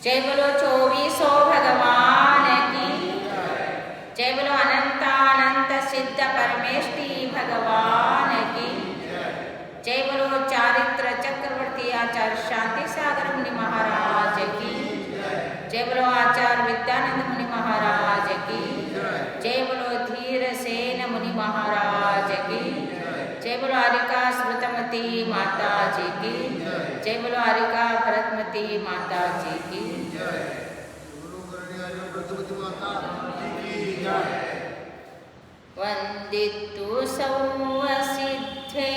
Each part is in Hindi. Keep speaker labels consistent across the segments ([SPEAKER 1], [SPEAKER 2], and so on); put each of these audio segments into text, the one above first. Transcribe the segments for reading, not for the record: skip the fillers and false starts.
[SPEAKER 1] जय बोलो 2400 भगवान की। जय बोलो अनंतानंत सिद्ध परमेष्टि भगवान की। जय बोलो चारित्र चक्रवर्ती आचार्य शांति सागर मुनि महाराज की। जय बोलो आचार्य विद्यानंद मुनि महाराज की। जय बोलो धीर सेन मुनि महाराज की। जय बोलो हरिका श्रुतमती माता जी की। जय बोलो हरिका भरतमती माता जी की। वंदितु सौवसिद्धे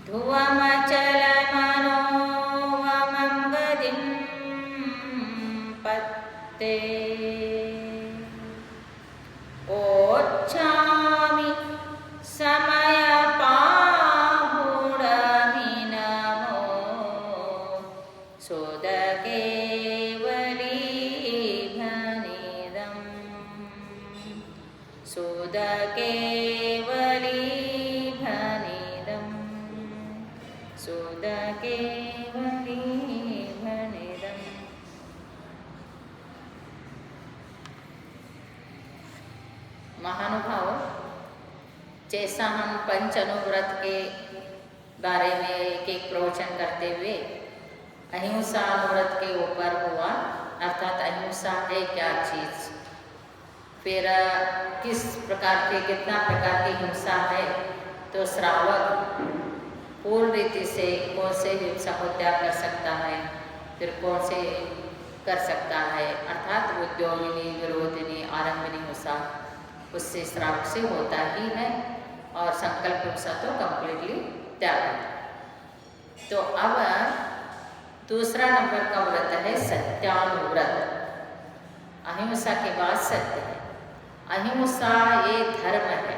[SPEAKER 1] ध्रुवमचल मनोवमं गदिं पत्ते ओच्छामि समय पाहुणमिनमो सुदकेवलीभनिदम् सुदकेवलीभनिदम् सुदकेवलीभनिदम्। महानुभाव, जैसा हम पंच अनुव्रत के बारे में एक एक प्रवचन करते हुए अहिंसा अनुव्रत के ऊपर हुआ, अर्थात अहिंसा है क्या चीज़, फिर किस प्रकार के कितना प्रकार की हिंसा है, तो श्रावक पूर्ण रीति से कौन से हिंसा को त्याग कर सकता है, फिर कौन से कर सकता है, अर्थात उद्योगिनी विरोधिनी आरंभिनी हिंसा उससे श्रावक से होता ही है, और संकल्प हिंसा तो कंप्लीटली त्याग होता है। तो अब दूसरा नंबर का व्रत है सत्यानुव्रत। अहिंसा के बाद सत्य है। अहिंसा ये धर्म है।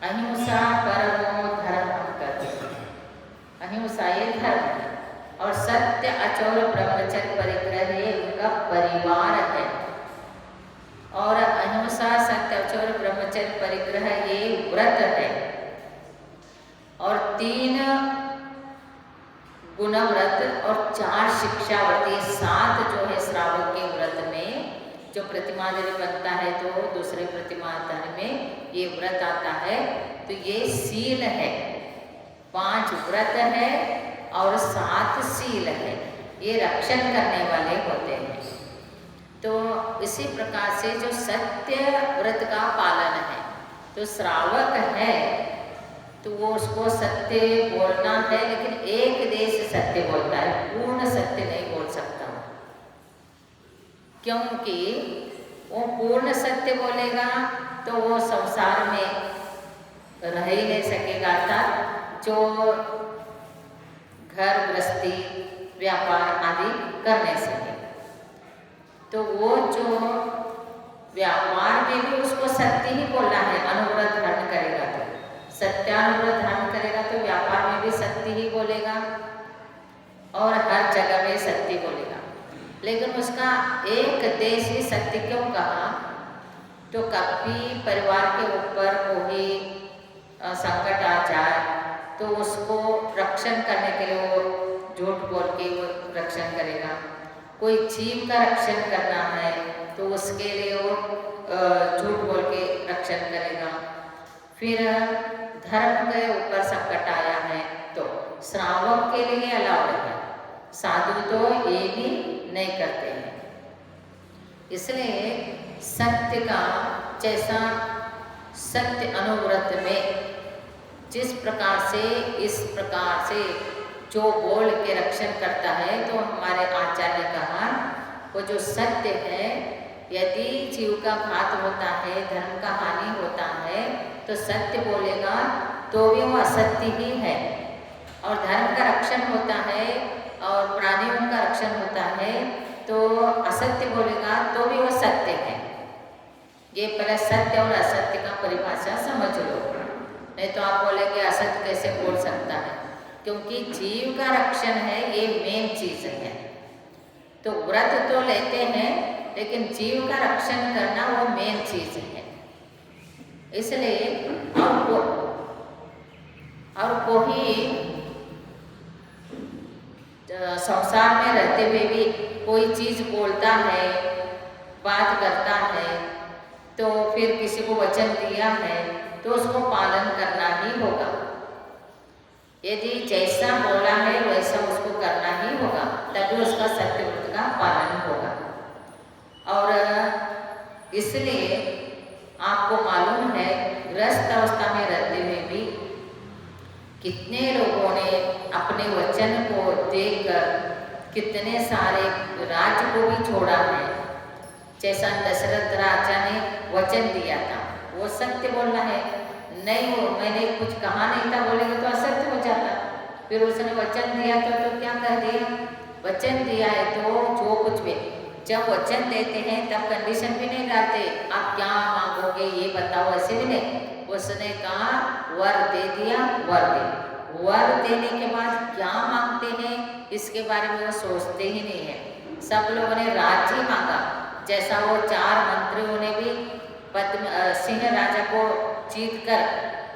[SPEAKER 1] अहिंसा परमो धर्म कहते हैं। अहिंसा ये धर्म है, और सत्य अचोर ब्रह्मचर्य परिग्रह ये उनका परिवार है। और अहिंसा सत्य अचोर ब्रह्मचर्य परिग्रह ये व्रत है। और 3 गुणव्रत और 4 शिक्षाव्रत, ये 7 जो है श्रावक के व्रत में, जो प्रतिमाधारी बनता है तो दूसरे प्रतिमाधारी में ये व्रत आता है। तो ये सील है, 5 व्रत है और 7 सील है, ये रक्षण करने वाले होते हैं। तो इसी प्रकार से जो सत्य व्रत का पालन है, तो श्रावक है तो वो उसको सत्य बोलना है, लेकिन एक देश सत्य बोलता है, पूर्ण सत्य नहीं बोल सकता, क्योंकि वो पूर्ण सत्य बोलेगा तो वो संसार में रह ही नहीं सकेगा, अर्थात जो घर गृहस्थी व्यापार आदि कर नहीं सकेगा। तो वो जो व्यापार में भी उसको सत्य ही बोलना है, अनुव्रत धारण करेगा तो सत्यानुव्रत धारण करेगा तो व्यापार में भी सत्य ही बोलेगा और हर जगह में सत्य बोलेगा। लेकिन उसका एक देश ही सत्य क्यों कहा, तो कभी परिवार के ऊपर कोई संकट आ जाए तो उसको रक्षण करने के लिए वो झूठ बोल के वो रक्षण करेगा। कोई जीव का रक्षण करना है तो उसके लिए वो झूठ बोल के रक्षण करेगा। फिर धर्म के ऊपर संकट आया है तो श्रावक के लिए अलाउड है, साधु तो ये भी नहीं करते हैं। इसलिए सत्य का, जैसा सत्य अनुव्रत में जिस प्रकार से इस प्रकार से जो बोल के रक्षण करता है, तो हमारे आचार्य ने कहा वो जो सत्य है, यदि जीव का घात होता है, धर्म का हानि होता है, तो सत्य बोलेगा तो भी वो असत्य ही है। और धर्म का रक्षण होता है और प्राणियों का रक्षण होता है तो असत्य बोलेगा तो भी वो सत्य है। ये पहले सत्य और असत्य का परिभाषा समझ लो, नहीं तो आप बोलेंगे असत्य कैसे बोल सकता है, क्योंकि जीव का रक्षण है, ये मेन चीज़ है। तो व्रत तो लेते हैं लेकिन जीव का रक्षण करना वो मेन चीज़ है। इसलिए और कोई संसार में रहते हुए भी कोई चीज़ बोलता है, बात करता है, तो फिर किसी को वचन दिया है तो उसको पालन करना ही होगा। यदि जैसा बोला है वैसा उसको करना ही होगा, तभी उसका सत्यव्रत का पालन होगा। और इसलिए आपको मालूम है, ग्रस्त अवस्था में रहते हुए भी कितने लोगों ने अपने वचन को देखकर कितने सारे राज्य को भी छोड़ा है। जैसा दशरथ राजा ने वचन दिया था, वो सत्य बोलना है, नहीं वो मैंने कुछ कहा नहीं था बोलेंगे तो असत्य हो जाता। फिर उसने वचन दिया तो क्या कह दिया, वचन दिया है तो जो कुछ भी, जब वचन देते हैं तब कंडीशन भी नहीं डालते, आप क्या मांगोगे ये बताओ, ऐसे भी नहीं। उसने कहा वर दे दिया, वर दे, वर देने के बाद क्या मांगते हैं इसके बारे में वो सोचते ही नहीं है। सब लोगों ने राज्य मांगा, जैसा वो 4 मंत्रियों ने भी सिंह राजा को जीत कर,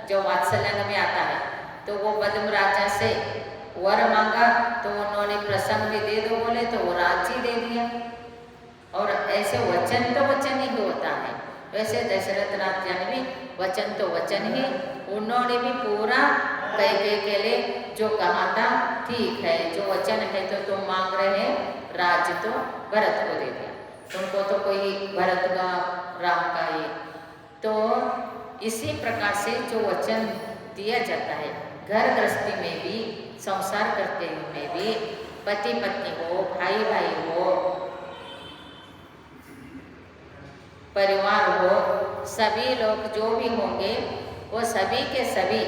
[SPEAKER 1] जो वात्सल्य में आता है, तो वो पद्म राजा से वर मांगा तो उन्होंने प्रसन्न भी दे दो बोले तो वो राज्य दे दिया। और ऐसे वचन तो वचन ही होता है, वैसे दशरथ राजा ने भी वचन तो वचन ही, उन्होंने भी पूरा कैकेयी के लिए जो कहा था, ठीक है जो वचन है तो तुम मांग रहे हैं, राज्य तो भरत को दे दिया, तुमको तो कोई भरत का राम का ये। तो इसी प्रकार से जो वचन दिया जाता है, घर गृहस्थी में भी, संसार करते में भी, पति पत्नी हो, भाई भाई हो, परिवार हो, सभी लोग जो भी होंगे वो सभी के सभी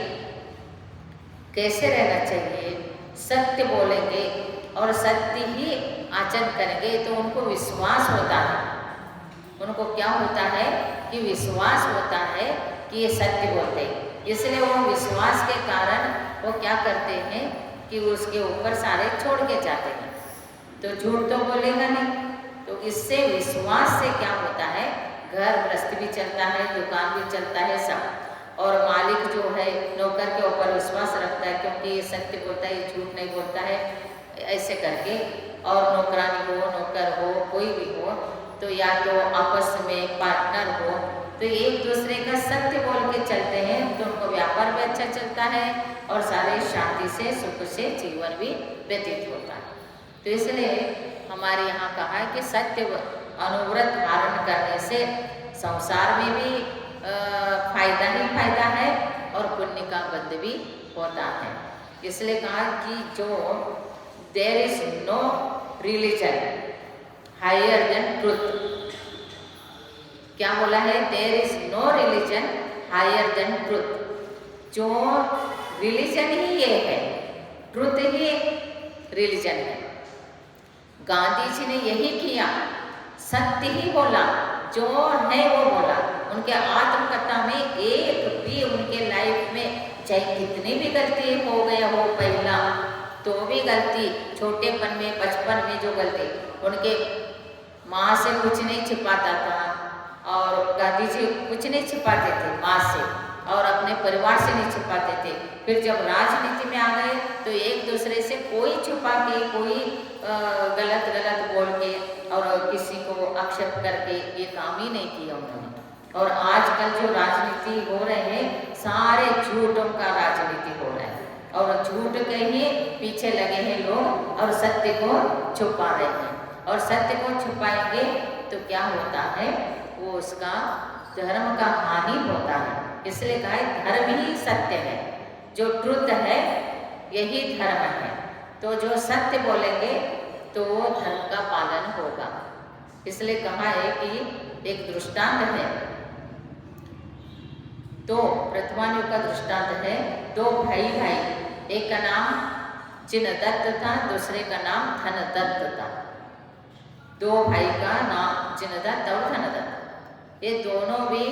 [SPEAKER 1] कैसे रहना चाहिए, सत्य बोलेंगे और सत्य ही आचरण करेंगे तो उनको विश्वास होता है। उनको क्या होता है कि विश्वास होता है कि ये सत्य बोलते हैं, इसलिए वो विश्वास के कारण वो क्या करते हैं कि उसके ऊपर सारे छोड़ के जाते हैं। तो झूठ तो बोलेगा नहीं, तो इससे विश्वास से क्या होता है, घर गृहस्थ भी चलता है, दुकान भी चलता है सब, और मालिक जो है नौकर के ऊपर विश्वास रखता है क्योंकि ये सत्य बोलता है, ये झूठ नहीं बोलता है, ऐसे करके। और नौकरानी हो, नौकर हो, कोई भी हो, तो या तो आपस में पार्टनर हो तो एक दूसरे का सत्य बोल के चलते हैं तो उनको व्यापार भी अच्छा चलता है और सारे शांति से सुख से जीवन भी व्यतीत होता है। तो इसलिए हमारे यहाँ कहा है कि सत्य अनुव्रत धारण करने से संसार में भी फायदा ही फायदा है और पुण्य का बंध भी होता है। इसलिए कहा कि जो there is no religion higher than truth, क्या बोला है, there is no religion higher than truth. जो रिलीजन ही ये है, ट्रुथ ही रिलीजन है। गांधी जी ने यही किया, सत्य ही बोला, जो है वो बोला। उनके आत्मकथा में एक भी उनके लाइफ में चाहे कितनी भी गलती हो गया हो, पहला तो भी गलती, छोटेपन में बचपन में जो गलती, उनके माँ से कुछ नहीं छिपाता था और गांधी जी कुछ नहीं छिपाते थे माँ से और अपने परिवार से नहीं छिपाते थे। फिर जब राजनीति में आ गए तो एक दूसरे से कोई छुपा के, कोई गलत बोल के और किसी को आक्षेप करके ये काम ही नहीं किया उन्होंने। और आजकल जो राजनीति हो रहे हैं, सारे झूठों का राजनीति हो रहा है और झूठ के ही पीछे लगे हैं लोग और सत्य को छुपा रहे हैं। और सत्य को छुपाएंगे तो क्या होता है, वो उसका धर्म का हानि होता है। इसलिए कहा है धर्म ही सत्य है, जो ट्रुथ है यही धर्म है। तो जो सत्य बोलेंगे तो धर्म का पालन होगा। इसलिए कहा है कि एक दृष्टांत है, तो वर्तमान का दृष्टांत है, दो भाई, एक का नाम जिनदत्त था, दूसरे का नाम धनदत्त था। दो भाई का नाम जिनदत्त और धनदत्त, ये दोनों भी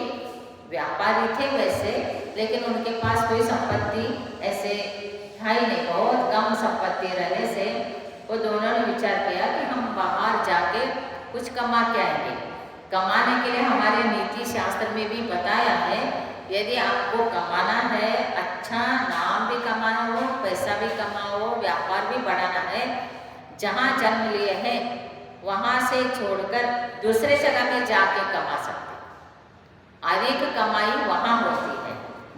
[SPEAKER 1] व्यापारी थे वैसे, लेकिन उनके पास कोई संपत्ति ऐसे था ही नहीं, बहुत कम संपत्ति रहने से वो दोनों ने विचार किया कि हम बाहर जाके कुछ कमा के आएंगे। कमाने के लिए हमारे नीति शास्त्र में भी बताया है, यदि आपको कमाना है, अच्छा नाम भी कमाना हो, पैसा भी कमाओ, व्यापार भी बढ़ाना है, जहाँ जन्म लिए हैं वहाँ से छोड़कर दूसरे जगह में जाके कमा सकते। अधिक कमाई वहाँ होती है,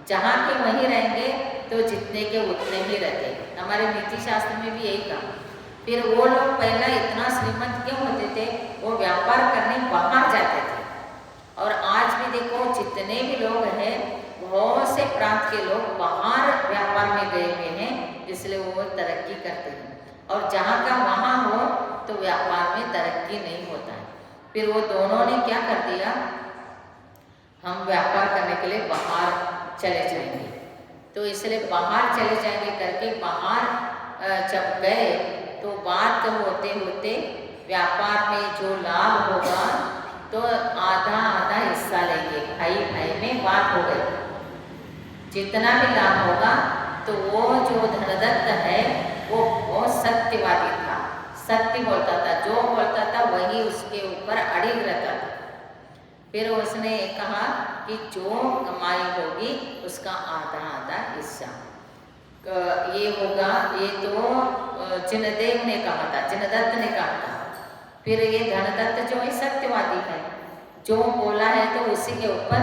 [SPEAKER 1] जहाँ के वहीं रहेंगे तो जितने के उतने ही रहते। हमारे नीति शास्त्र में भी यही कहा। फिर वो लोग पहला इतना श्रीमंत क्यों होते थे? वो व्यापार करने बाहर जाते थे। और आज भी देखो जितने भी लोग हैं, बहुत से प्रांत के लोग बाहर व्यापार में गए हुए हैं, इसलिए वो तरक्की करते हैं। और जहाँ का वहाँ हो तो व्यापार में तरक्की नहीं होता है। फिर वो दोनों ने क्या कर दिया, हम व्यापार करने के लिए बाहर चले जाएंगे, तो इसलिए बाहर चले जाएंगे करके बाहर जब गए तो बात होते होते व्यापार में जो लाभ होगा तो आधा आधा हिस्सा लेंगे, भाई भाई में बात हो गई। जितना भी लाभ होगा तो वो जो धनदत्त है वो बहुत सत्यवादी था, सत्य बोलता था, जो बोलता था वही उसके ऊपर अड़िग रहता था। फिर उसने कहा कि जो कमाई होगी उसका आधा आधा हिस्सा ये होगा। ये तो जिनदेव ने कहा था, जिनदत्त ने कहा था। फिर ये धनदत्त जो है सत्यवादी है, जो बोला है तो उसी के ऊपर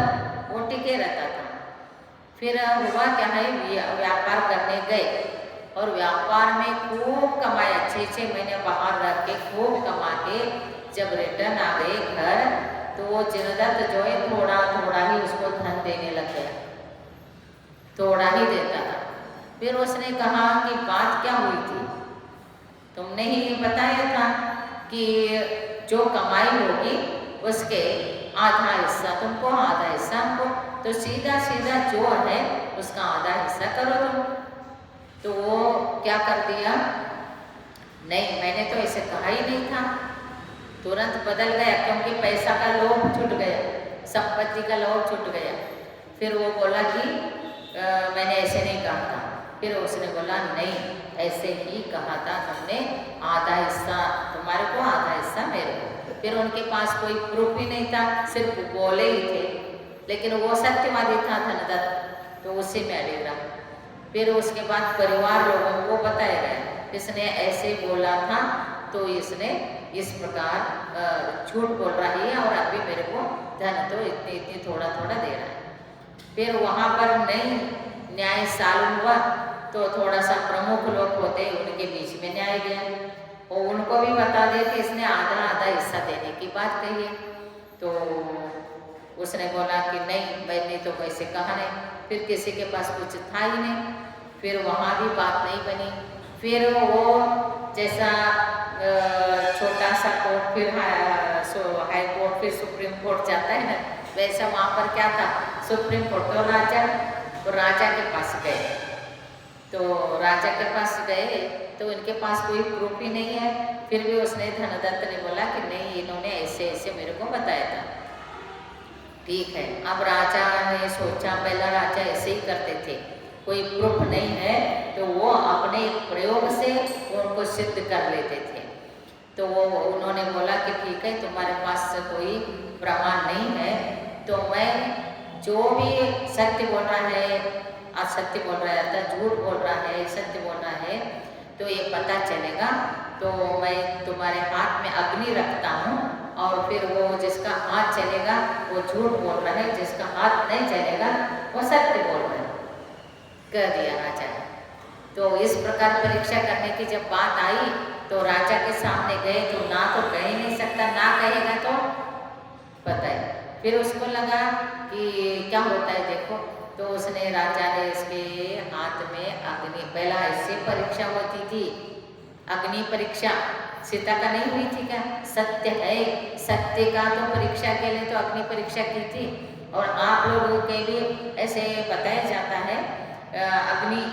[SPEAKER 1] वो टिके रहता था। फिर हुआ क्या है, व्यापार करने गए और व्यापार में खूब कमाया, 6-6 महीने बाहर रह के खूब कमा के जब रिटर्न आ गए घर तो वो जिनदत्त जो है थोड़ा थोड़ा ही उसको धन देने लग गया, थोड़ा ही देता था। फिर उसने कहा कि बात क्या हुई थी, तुमने ही बताया था कि जो कमाई होगी उसके आधा हिस्सा तुमको, आधा हिस्सा हमको, तो सीधा सीधा जो है उसका आधा हिस्सा करो तुम। तो वो क्या कर दिया, नहीं मैंने तो ऐसे कहा ही नहीं था, तुरंत बदल गया क्योंकि पैसा का लोभ छूट गया, संपत्ति का लोभ छूट गया। फिर वो बोला कि मैंने ऐसे नहीं कहा था। फिर उसने बोला नहीं ऐसे ही कहा था तुमने, आधा हिस्सा तुम्हारे को आधा हिस्सा मेरे को। फिर उनके पास कोई प्रूफ ही नहीं था, सिर्फ बोले ही थे, लेकिन वो सत्यवादी था धनदत्त, तो उसी में अड़े रहा। फिर उसके बाद परिवार लोगों को बताया गया इसने ऐसे बोला था, तो इसने इस प्रकार झूठ बोल रही है और अभी मेरे को धन तो इतनी इतनी थोड़ा थोड़ा दे रहा है। फिर वहाँ पर नहीं न्याय चालू हुआ तो थोड़ा सा प्रमुख लोग होते उनके बीच में न्याय गया और उनको भी बता दिया कि इसने आधा आधा हिस्सा देने की बात कही है। तो उसने बोला कि नहीं मैंने तो वैसे कहा नहीं। फिर किसी के पास कुछ था ही नहीं, फिर वहाँ भी बात नहीं बनी। फिर वो जैसा छोटा सा कोर्ट, फिर हाई कोर्ट, फिर सुप्रीम कोर्ट जाता है ना, वैसा वहाँ पर क्या था, सुप्रीम कोर्ट। तो राजा के पास गए, तो राजा के पास गए तो इनके पास कोई प्रूफ ही नहीं है। फिर भी उसने धनदत्त ने बोला कि नहीं इन्होंने ऐसे ऐसे मेरे को बताया था। ठीक है, अब राजा ने सोचा, पहला राजा ऐसे ही करते थे, कोई प्रूफ नहीं है तो वो अपने प्रयोग से उनको सिद्ध कर लेते थे। तो वो उन्होंने बोला कि ठीक है तुम्हारे पास कोई प्रमाण नहीं है तो मैं जो भी सत्य बोल रहा है, असत्य बोल रहा है, झूठ बोल रहा है, सत्य बोल रहा है, तो ये पता चलेगा। तो मैं तुम्हारे हाथ में अग्नि रखता हूँ और फिर वो जिसका हाथ चलेगा वो झूठ बोल रहा है, जिसका हाथ नहीं चलेगा वो सत्य बोल रहा है, कह दिया राजा। तो इस प्रकार परीक्षा करने की जब बात आई तो राजा के सामने गए तो ना तो कह ही नहीं सकता, ना कहेगा तो पता है। फिर उसको लगा कि क्या होता है देखो, तो उसने राजा ने इसके हाथ में अग्नि, पहला ऐसे परीक्षा होती थी अग्नि परीक्षा, सीता का नहीं हुई थी क्या, सत्य है, सत्य का तो परीक्षा के लिए तो अग्नि परीक्षा की थी। और आप लोगों के लिए ऐसे बताया जाता है अग्नि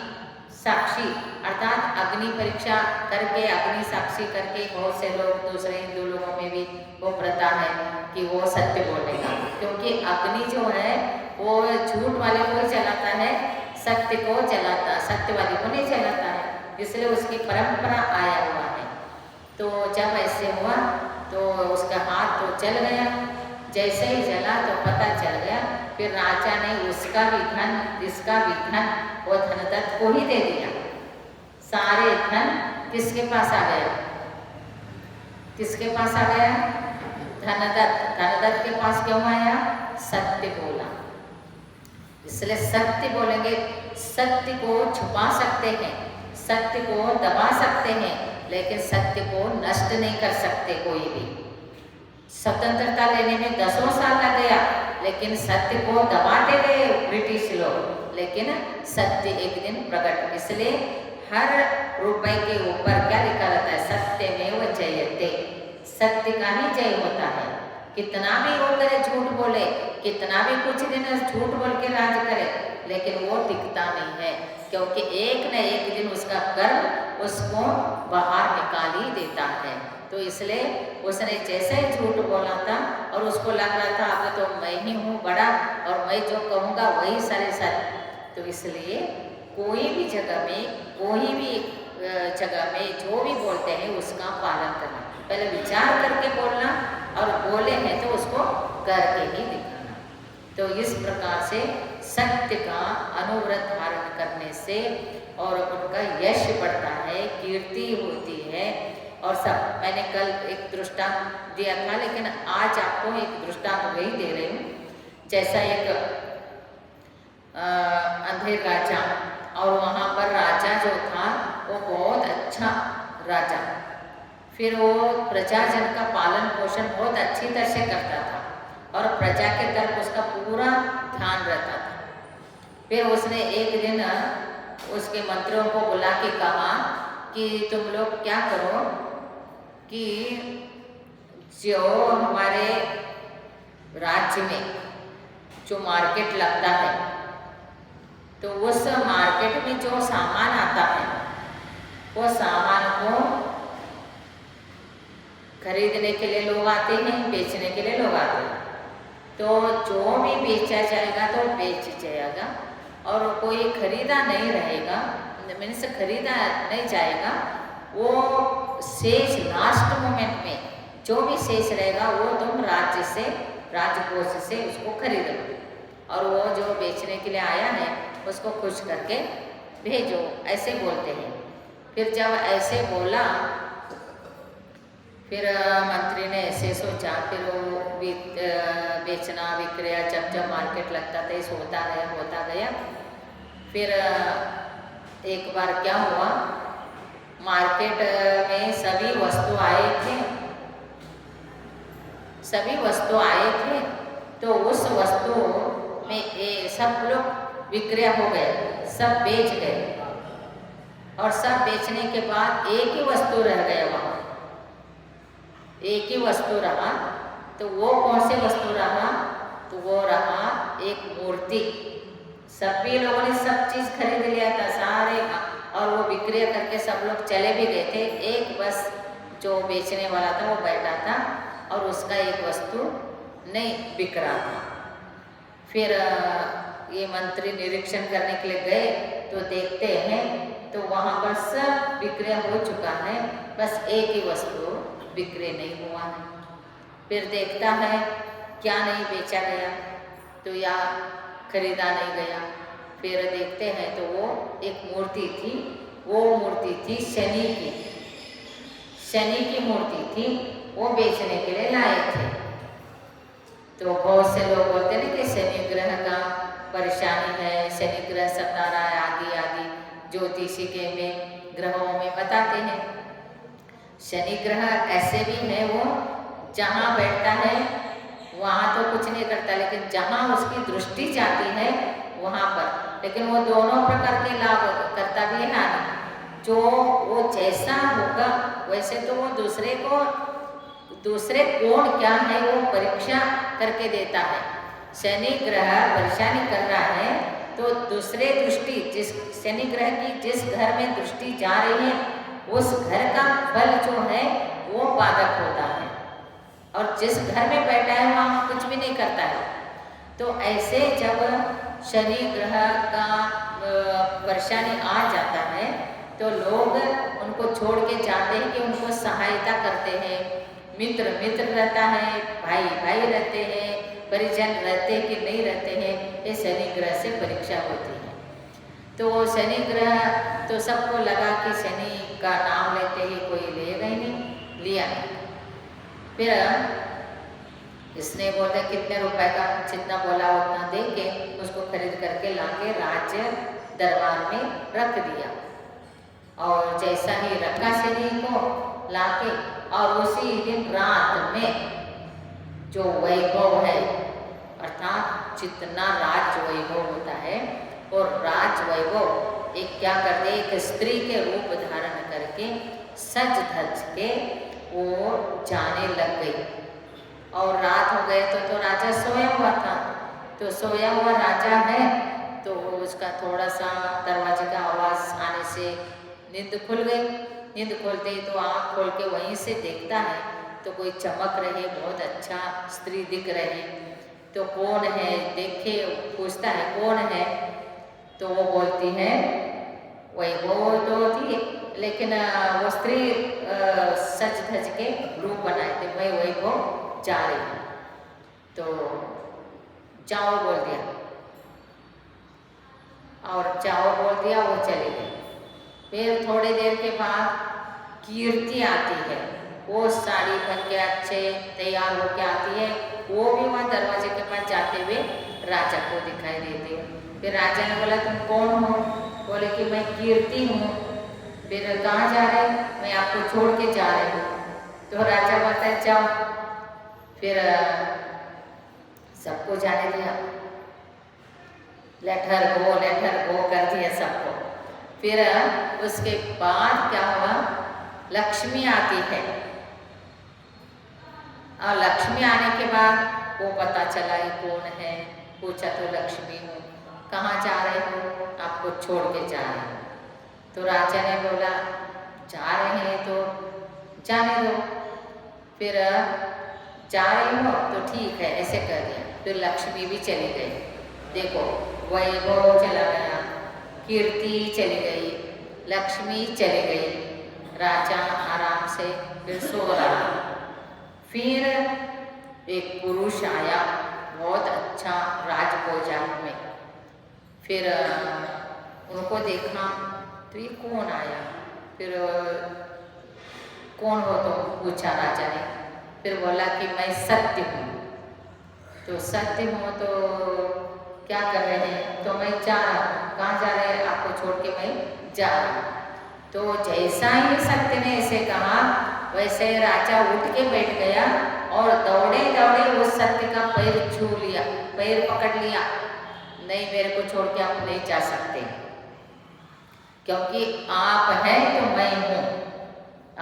[SPEAKER 1] साक्षी, अर्थात अग्नि परीक्षा करके, अग्नि साक्षी करके बहुत से लोग, दूसरे हिंदू लोगों में भी वो प्रथा है कि वो सत्य बोलने का, क्योंकि अग्नि जो है वो झूठ वाले को ही जलाता है, सत्य को जलाता, सत्यवादी को नहीं जलाता है, इसलिए उसकी परंपरा आया हुआ है। तो जब ऐसे हुआ तो उसका हाथ तो जल गया, जैसे ही जला तो पता चल गया। फिर राजा ने उसका भी धन, इसका भी धन वो धनदत्त को ही दे दिया। सारे धन किसके पास आ गया, किसके पास आ गया? धनदत्त। धनदत्त के पास क्यों आया? सत्य बोला। इसलिए सत्य बोलेंगे। सत्य को छुपा सकते हैं, सत्य को दबा सकते हैं, लेकिन सत्य को नष्ट नहीं कर सकते कोई भी। स्वतंत्रता लेने में 10 साल लग गया, लेकिन सत्य को दबाते गए ब्रिटिश लोग, लेकिन सत्य एक दिन प्रकट। इसलिए हर रुपए के ऊपर क्या लिखा रहता है? सत्यमेव जयते। सत्य का ही जय होता है। कितना भी वो करे, झूठ बोले, कितना भी कुछ दिन झूठ बोल के राज करे, लेकिन वो टिकता नहीं है, क्योंकि एक न एक दिन उसका कर्म उसको बाहर निकाल ही देता है। तो इसलिए उसने जैसे ही झूठ बोला था और उसको लग रहा था अब तो मैं ही हूँ बड़ा और मैं जो कहूँगा वही सारे सत्य। तो इसलिए कोई भी जगह में, कोई भी जगह में जो भी बोलते हैं उसका पालन करना। पहले विचार करके बोलना, और बोले हैं तो उसको करके ही दिखाना। तो इस प्रकार से सत्य का अनुव्रत धारण करने से और उनका यश बढ़ता है, कीर्ति होती है। और सब मैंने कल एक दृष्टांत दिया था, लेकिन आज आपको एक दृष्टांत वही दे रही हूँ। जैसा एक अंधेर राजा, और वहाँ पर राजा जो था वो बहुत अच्छा राजा, फिर वो प्रजाजन का पालन पोषण बहुत अच्छी तरह से करता था और प्रजा के तरफ उसका पूरा ध्यान रहता था। फिर उसने एक दिन उसके मंत्रियों को बुला के कहा कि तुम लोग क्या करो कि जो हमारे राज्य में जो मार्केट लगता है, तो उस मार्केट में जो सामान आता है वो सामान को खरीदने के लिए लोग आते हैं, बेचने के लिए लोग आते हैं। तो जो भी बेचा जाएगा तो बेच जाएगा, और कोई खरीदा नहीं रहेगा, मीन्स खरीदा नहीं जाएगा। वो शेष लास्ट मोमेंट में जो भी शेष रहेगा वो तुम राज्य से, राजकोष से उसको खरीद लो, और वो जो बेचने के लिए आया है उसको खुश करके भेजो, ऐसे बोलते हैं। फिर जब ऐसे बोला, फिर मंत्री ने ऐसे सोचा, फिर वो बेचना विक्रय जब मार्केट लगता था, इस होता गया। फिर एक बार क्या हुआ, मार्केट में सभी वस्तु आए थे, तो उस वस्तु में सब लोग विक्रय हो गए, सब बेच गए, और सब बेचने के बाद एक ही वस्तु रह गया वहाँ, एक ही वस्तु रहा। तो वो कौन सी वस्तु रहा? तो वो रहा एक मूर्ति। सभी लोगों ने सब चीज़ खरीद लिया था सारे, और वो विक्रय करके सब लोग चले भी गए थे। एक बस जो बेचने वाला था वो बैठा था और उसका एक वस्तु नहीं बिक रहा था। फिर ये मंत्री निरीक्षण करने के लिए गए, तो देखते हैं तो वहाँ पर सब विक्रय हो चुका है, बस एक ही वस्तु विक्रय नहीं हुआ है। फिर देखता है क्या नहीं बेचा गया, तो या खरीदा नहीं गया। फिर देखते हैं तो वो एक मूर्ति थी, वो मूर्ति थी शनि की मूर्ति थी, वो बेचने के लिए लाए थे। तो बहुत से लोग बोलते हैं कि शनि ग्रह का परेशानी है, शनि ग्रह सता रहा है, आगे ज्योतिषी के में ग्रहों में बताते हैं। शनि ग्रह ऐसे भी है, वो जहाँ बैठता है वहाँ तो कुछ नहीं करता, लेकिन जहाँ उसकी दृष्टि जाती है वहाँ पर, लेकिन वो दोनों प्रकार के लाभ करता भी है ना। जो वो जैसा होगा वैसे तो वो दूसरे कोण क्या है वो परीक्षा करके देता है। शनि ग्रह परेशानी कर रहा है तो दूसरे दृष्टि, जिस शनि ग्रह की जिस घर में दृष्टि जा रही है उस घर का फल जो है वो बाधक होता है, और जिस घर में बैठा है वहाँ कुछ भी नहीं करता है। तो ऐसे जब शनि ग्रह का परेशानी आ जाता है तो लोग उनको छोड़ के जाते हैं कि उनको सहायता करते हैं। मित्र रहता है, भाई रहते हैं, परिजन रहते हैं कि नहीं रहते हैं, ये शनि ग्रह से परीक्षा होती है। तो वो शनि ग्रह तो सबको लगा कि शनि का नाम लेते ही कोई लेगा ही नहीं, लिया नहीं। फिर इसने बोला कितने रुपए का, जितना बोला उतना दे के उसको खरीद करके लाके राज्य दरबार में रख दिया। और जैसा ही रखा शनि को लाके, और उसी दिन रात में जो वैभव है, अर्थात जितना राज वैभव होता है, और राज वैभव एक क्या करते, एक स्त्री के रूप धारण करके सज धज के वो जाने लग गई। और रात हो गए तो राजा सोया हुआ था। तो सोया हुआ राजा है तो उसका थोड़ा सा दरवाजे का आवाज़ आने से नींद खुल गई। नींद खोलते ही तो आँख खोल के वहीं से देखता है तो कोई चमक रहे, बहुत अच्छा स्त्री दिख रहे। तो कौन है देखे, पूछता है कौन है, तो वो बोलती है वैभव तो थी, लेकिन वो स्त्री सज धज के रूप बनाए थे, मैं वैभव जा रही हूँ। तो जाओ बोल दिया, और जाओ बोल दिया, वो चली गई। फिर थोड़ी देर के बाद कीर्ति आती है, वो साड़ी पहन के अच्छे तैयार होके आती है, वो भी वहाँ दरवाजे के पास जाते हुए राजा को दिखाई देती है। फिर राजा ने बोला तुम कौन हो? बोले कि मैं कीर्ति हूँ। फिर कहाँ जा रहे? मैं आपको छोड़ के जा रही हूँ। तो राजा बोलता है जाओ। फिर सबको जाने दिया, लेटर गो कर दिया सबको। फिर उसके बाद क्या हुआ, लक्ष्मी आती है, और लक्ष्मी आने के बाद वो पता चला ये कौन है। पूछा तो लक्ष्मी हूँ। कहाँ जा रहे हो? आपको छोड़ के जा रहे हो। तो राजा ने बोला जा रहे हैं तो जाने दो। फिर जा रही हो तो ठीक है, ऐसे कर दिया। फिर लक्ष्मी भी चली गई। देखो वैभव चला गया, कीर्ति चली गई, लक्ष्मी चली गई, राजा आराम से फिर सो रहा। फिर एक पुरुष आया, बहुत अच्छा राजभोजन में। फिर उनको देखा तो ये कौन आया? फिर कौन हो तुम? पूछा राजा ने। फिर बोला कि मैं सत्य हूँ। तो सत्य हूँ तो क्या कर रहे हैं? तो मैं जा रहा हूँ। कहाँ जा रहे हैं? आपको छोड़ के मैं जा रहा हूँ। तो जैसा ही सत्य ने ऐसे कहा, वैसे राजा उठ के बैठ गया और दौड़े दौड़े वो सत्य का पैर छू लिया, पैर पकड़ लिया। नहीं, मेरे को छोड़ के आप नहीं जा सकते, क्योंकि आप हैं तो मैं हूँ।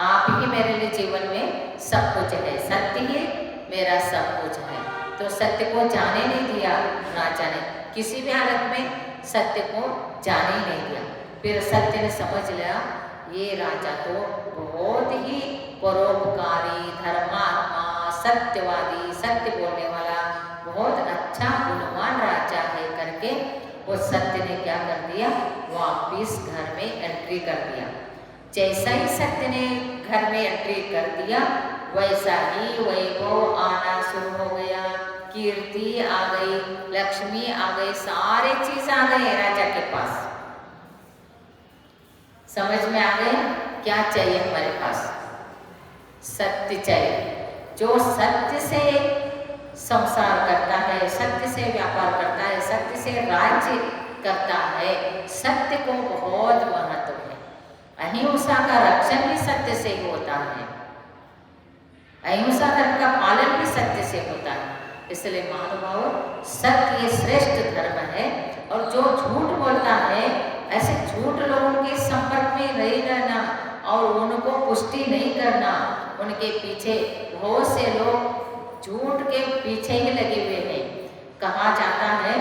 [SPEAKER 1] आप ही मेरे लिए जीवन में सब कुछ है, सत्य ही मेरा सब कुछ है। तो सत्य को जाने नहीं दिया राजा ने, किसी भी हालत में सत्य को जाने ही नहीं दिया। फिर सत्य ने समझ लिया ये राजा तो बहुत ही परोपकारी, धर्मात्मा, सत्यवादी, सत्य बोलने वाला बहुत अच्छा गुणवान राजा है करके वो सत्य ने क्या कर दिया, वापिस घर में एंट्री कर दिया। जैसा ही सत्य ने घर में एंट्री कर दिया, वैसा ही वैभव आना शुरू हो गया, कीर्ति आ गई, लक्ष्मी आ गई, सारे चीज आ गए राजा के पास। समझ में आ गए क्या चाहिए हमारे पास? सत्य चाहिए। जो सत्य से संसार करता है, सत्य से व्यापार करता है, सत्य से राज्य करता है, सत्य को बहुत महत्व है। अहिंसा का रक्षण भी सत्य से ही होता है, अहिंसा धर्म का पालन भी सत्य से होता है। इसलिए महानुभाव, सत्य ये श्रेष्ठ धर्म है। और जो झूठ बोलता है, ऐसे झूठ लोगों के संपर्क में नहीं रहना और उनको पुष्टि नहीं करना। उनके पीछे बहुत से लोग झूठ के पीछे ही लगे हुए हैं। कहा जाता है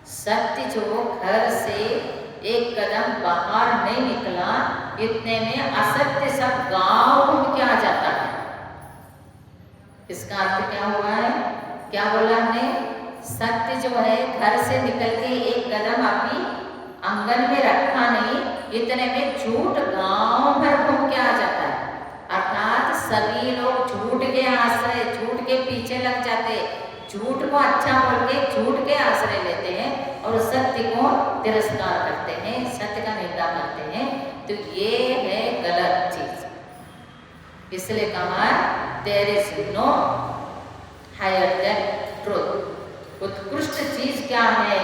[SPEAKER 1] सत्य जो घर से एक कदम बाहर नहीं निकला, इतने में असत्य सब गांव घूम के आ जाता है। इसका अर्थ क्या हुआ है? क्या बोला हमने? सत्य जो है घर से निकल के एक कदम अपनी आंगन में रखा नहीं, इतने में झूठ गांव भर घूम के आ जाता है। अर्थात सभी लोग झूठ के आश्रय, झूठ के पीछे लग जाते, झूठ को अच्छा बोल के झूठ के आश्रय लेते हैं और सत्य को तिरस्कार करते हैं, सत्य का निंदा करते हैं। तो ये है गलत चीज। इसलिए कहा there is no higher than truth. उत्कृष्ट चीज क्या है?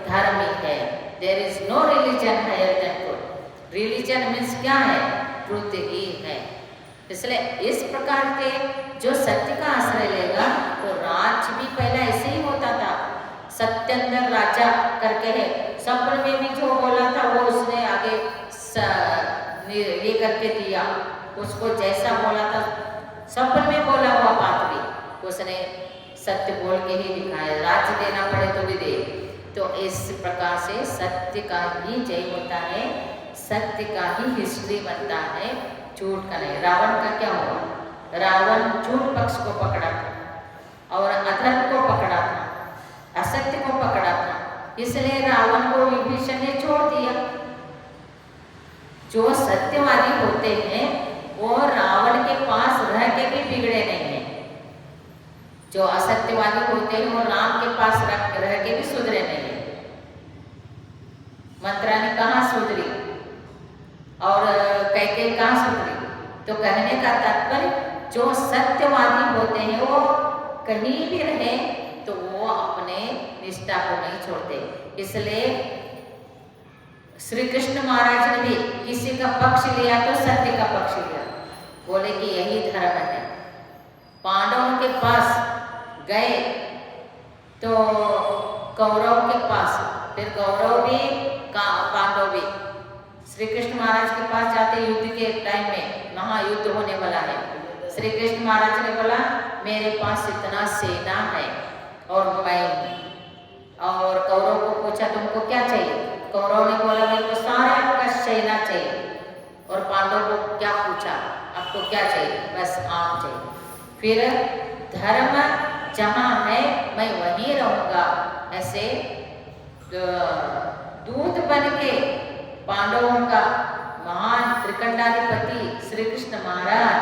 [SPEAKER 1] धर्म ही है। There is no religion higher than truth. Religion means क्या है? ट्रूथ ही है। इसलिए इस प्रकार के जो सत्य का आश्रय लेगा तो राज भी पहले ऐसे ही होता था। सत्येंद्र राजा करके है, सपन में भी जो बोला था वो उसने आगे ये करके दिया, उसको जैसा बोला था सपन में बोला हुआ बात भी उसने सत्य बोल के ही दिखाया। राज देना पड़े तो भी दे। तो इस प्रकार से सत्य का ही जय होता है, सत्य का ही हिस्ट्री बनता है, झूठ का नहीं। रावण का क्या हुआ? रावण झूठ पक्ष को पकड़ा था और अधर्म को पकड़ा था, असत्य को पकड़ा था, इसलिए रावण को विभीषण ने छोड़ दिया। जो सत्यवादी होते हैं वो रावण के पास रह के भी बिगड़े नहीं हैं। जो असत्यवादी होते हैं वो राम के पास रह के भी सुधरे नहीं है। मंत्राणी कहाँ सुधरी और कैकेयी कहाँ सुधरी? तो कहने का तात्पर्य जो सत्यवादी होते हैं वो कहीं भी रहे तो वो अपने निष्ठा को नहीं छोड़ते। इसलिए श्री कृष्ण महाराज ने भी किसी का पक्ष लिया तो सत्य का पक्ष लिया, बोले कि यही धर्म है। पांडवों के पास गए तो कौरव के पास, फिर कौरव भी पांडव भी श्री कृष्ण महाराज के पास जाते युद्ध के टाइम में, महायुद्ध होने वाला है। श्री कृष्ण महाराज ने बोला मेरे पास इतना सेना है और मैं, और कौरव को पूछा तुमको क्या चाहिए? कौरव ने बोला मेरे को सारा का सेना चाहिए। और पांडव को क्या पूछा? आपको क्या चाहिए? बस आम चाहिए। फिर धर्म जहाँ है मैं वहीं रहूँगा, ऐसे दूत बन के पांडवों का महान त्रिकंडाधिपति श्री कृष्ण महाराज,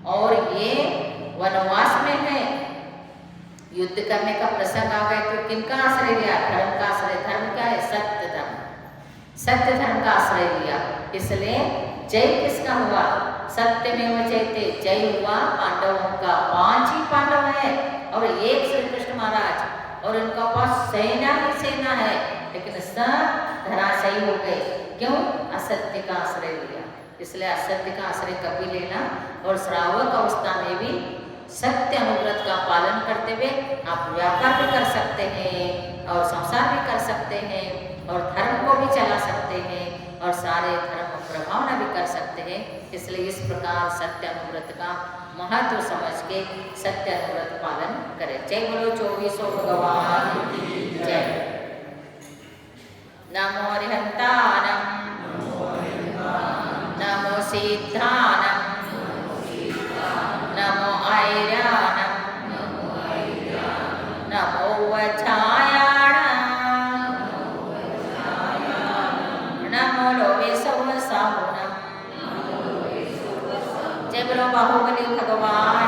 [SPEAKER 1] और ये वनवास में है, युद्ध करने का प्रसंग आ गया तो किनका आश्रय लिया? धर्म का आश्रय। धर्म क्या है? सत्य धर्म, सत्य धर्म का आश्रय लिया। इसलिए जय किसका हुआ? सत्य में वो जयते, जय हुआ पांडवों का। 5 ही पांडव है और एक श्री कृष्ण महाराज, और उनका पास सेना ही सेना है, लेकिन सब धराशायी हो गए। क्यों? असत्य का आश्रय लिया। इसलिए असत्य का आश्रय कभी लेना, और श्रावक अवस्था में भी सत्य अनुव्रत का पालन करते हुए आप व्यापार भी कर सकते हैं और संसार भी कर सकते हैं और धर्म को भी चला सकते हैं और सारे धर्म प्रभावना भी कर सकते हैं। इसलिए इस प्रकार सत्य अनुव्रत का महत्व समझ के सत्य अनुव्रत पालन करें। जय बोलो 24 भगवान की जय। नमो हरिहंतानम, नमो सिद्धानम, नमो ऐरानम, नमो वचायाणम, नमो लोभे सौसाहुनम। जय बोलो बाहुबली भगवान